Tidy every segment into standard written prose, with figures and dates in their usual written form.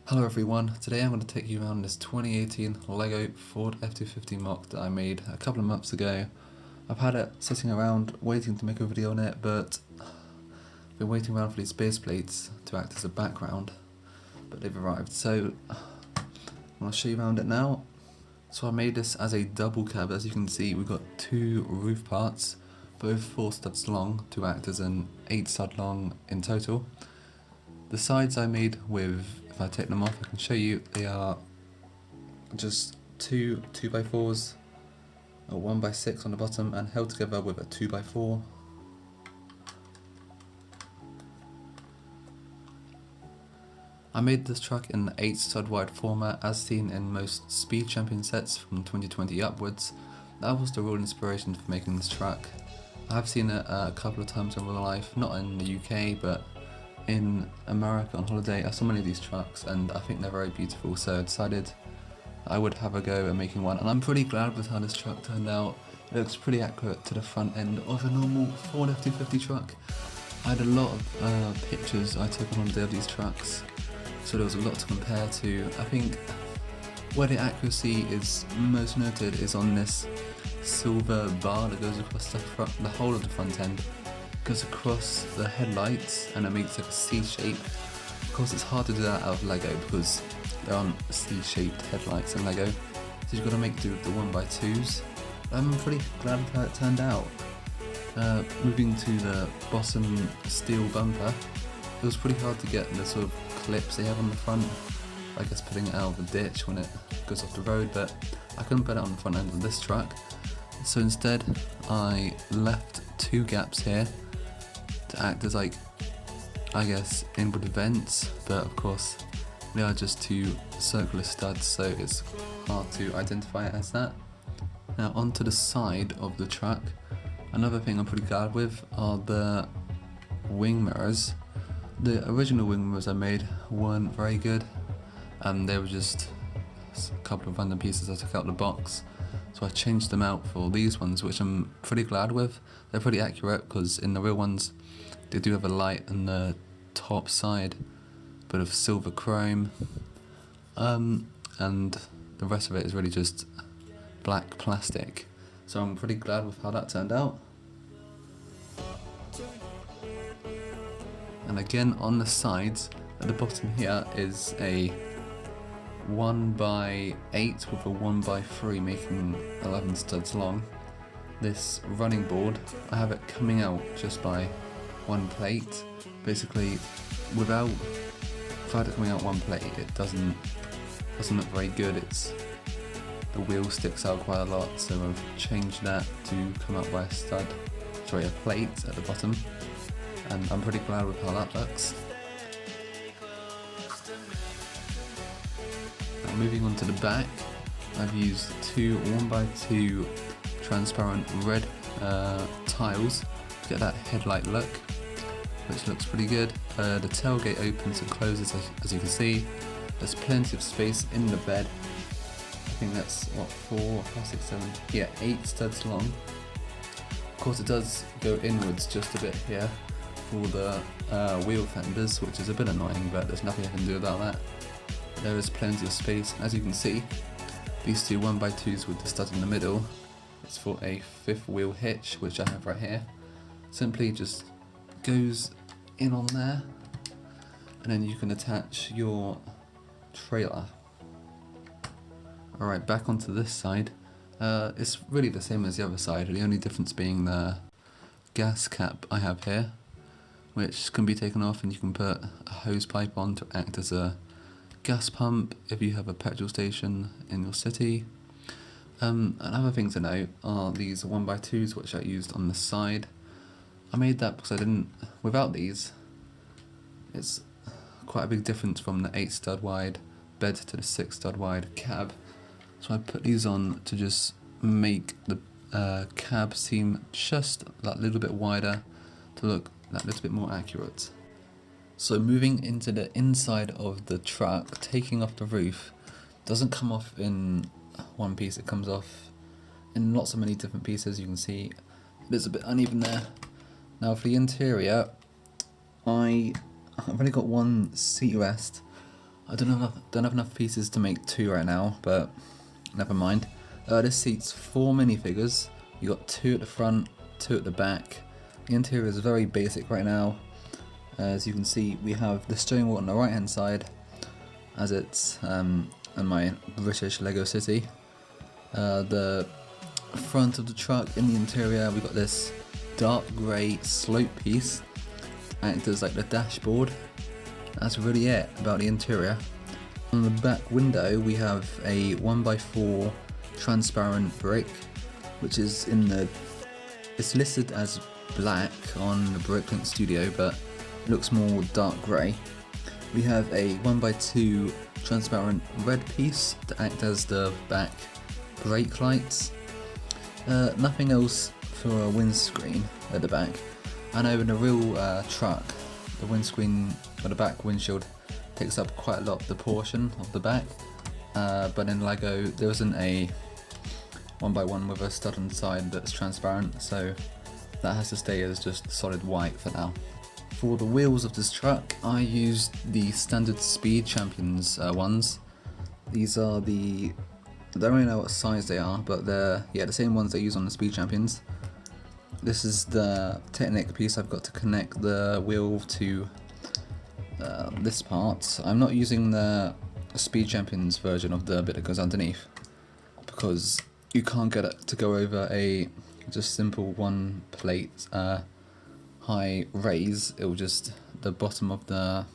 Hello everyone, today I'm going to take you around this 2018 LEGO Ford F250 MOC that I made a couple of months ago. I've had it sitting around waiting to make a video on it, but I've been waiting around for these base plates to act as a background, but they've arrived, so I'm going to show you around it now. So I made this as a double cab. As you can see, we've got two roof parts, both 4 studs long to act as an 8 stud long in total. The sides I made with, if I take them off I can show you, they are just two 2x4s, a 1x6 on the bottom and held together with a 2x4. I made this truck in the 8 stud wide format as seen in most Speed Champion sets from 2020 upwards. That was the real inspiration for making this truck. I have seen it a couple of times in real life, not in the UK but in America on holiday. I saw many of these trucks and I think they're very beautiful, so I decided I would have a go at making one, and I'm pretty glad with how this truck turned out. It looks pretty accurate to the front end of a normal Ford F250 truck. I had a lot of pictures I took on holiday of these trucks, so there was a lot to compare to. I think where the accuracy is most noted is on this silver bar that goes across the whole of the front end. Goes across the headlights and it makes like a C shape. Of course it's hard to do that out of Lego because there aren't C-shaped headlights in Lego, so you've got to make do with the 1x2s. I'm pretty glad with how it turned out. Moving to the bottom steel bumper, it was pretty hard to get the sort of clips they have on the front. I guess putting it out of the ditch when it goes off the road, but I couldn't put it on the front end of this truck. So instead I left 2 gaps here to act as like, I guess, inward vents, but of course they are just 2 circular studs, so it's hard to identify it as that. Now onto the side of the truck, another thing I'm pretty glad with are the wing mirrors. The original wing mirrors I made weren't very good, and they were just a couple of random pieces I took out of the box. So I changed them out for these ones, which I'm pretty glad with. They're pretty accurate because in the real ones they do have a light on the top side, bit of silver chrome, and the rest of it is really just black plastic. So I'm pretty glad with how that turned out. And again on the sides, at the bottom here is a 1x8 with a 1x3 making 11 studs long. This running board, I have it coming out just by 1 plate. Basically, without it coming out 1 plate, it doesn't look very good. The wheel sticks out quite a lot, so I've changed that to come out by a plate at the bottom, and I'm pretty glad with how that looks. Now moving on to the back, I've used 2 1x2 transparent red tiles to get that headlight look, which looks pretty good. The tailgate opens and closes as you can see. There's plenty of space in the bed. I think that's 4, 5, 6, 7, 8 studs long. Of course it does go inwards just a bit here for the wheel fenders, which is a bit annoying, but there's nothing I can do about that. There is plenty of space. As you can see, these 2 1x2s with the stud in the middle, it's for a 5th wheel hitch, which I have right here. Simply just goes in on there, and then you can attach your trailer. Alright, back onto this side. It's really the same as the other side, the only difference being the gas cap I have here, which can be taken off and you can put a hose pipe on to act as a gas pump if you have a petrol station in your city. Another thing to note are these 1x2s which I used on the side. I made that because without these, it's quite a big difference from the 8 stud wide bed to the 6 stud wide cab. So I put these on to just make the cab seem just that little bit wider, to look that little bit more accurate. So moving into the inside of the truck, taking off the roof doesn't come off in one piece, it comes off in lots of many different pieces. You can see there's a bit uneven there. Now for the interior, I've only got one seat rest. I don't have enough pieces to make 2 right now, but never mind. This seats 4 minifigures. You got 2 at the front, 2 at the back. The interior is very basic right now. As you can see, we have the steering wheel on the right hand side, as it's in my British Lego city. The front of the truck, in the interior, we got this dark grey slope piece, acts as like the dashboard. That's really it about the interior. On the back window we have a 1x4 transparent brick, which is it's listed as black on the Bricklink Studio, but it looks more dark grey. We have a 1x2 transparent red piece to act as the back brake lights. Nothing else for a windscreen at the back. I know in a real truck, the windscreen or the back windshield takes up quite a lot of the portion of the back, but in Lego there isn't a 1x1 with a stud on the side that's transparent, so that has to stay as just solid white for now. For the wheels of this truck, I used the standard Speed Champions ones. These are I don't really know what size they are, but they're the same ones they use on the Speed Champions. This is the Technic piece I've got to connect the wheel to this part. I'm not using the Speed Champions version of the bit that goes underneath, because you can't get it to go over a just simple one plate high raise. It will just, the bottom of the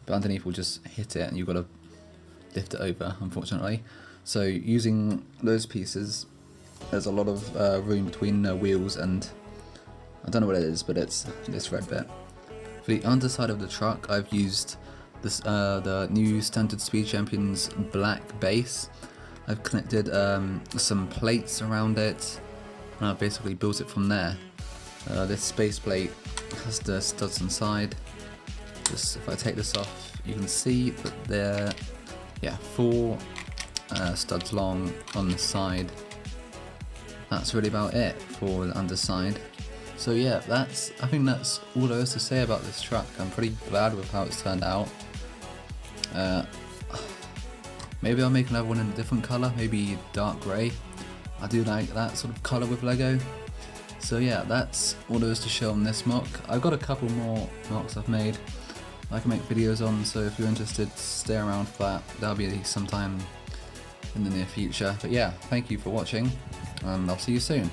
bit underneath will just hit it and you've got to lift it over, unfortunately. So using those pieces, there's a lot of room between the wheels and I don't know what it is, but it's this red bit. For the underside of the truck, I've used this the new standard Speed Champions black base. I've connected some plates around it and I've basically built it from there. This base plate has the studs inside. Just if I take this off, you can see that they're 4 studs long on the side. That's really about it for the underside. So yeah, I think that's all there is to say about this truck. I'm pretty glad with how it's turned out. Maybe I'll make another one in a different colour, maybe dark grey. I do like that sort of colour with Lego. So yeah, that's all there is to show on this MOC. I've got a couple more MOCs I've made I can make videos on, so if you're interested, stay around for that. That'll be sometime in the near future. But yeah, thank you for watching, and I'll see you soon.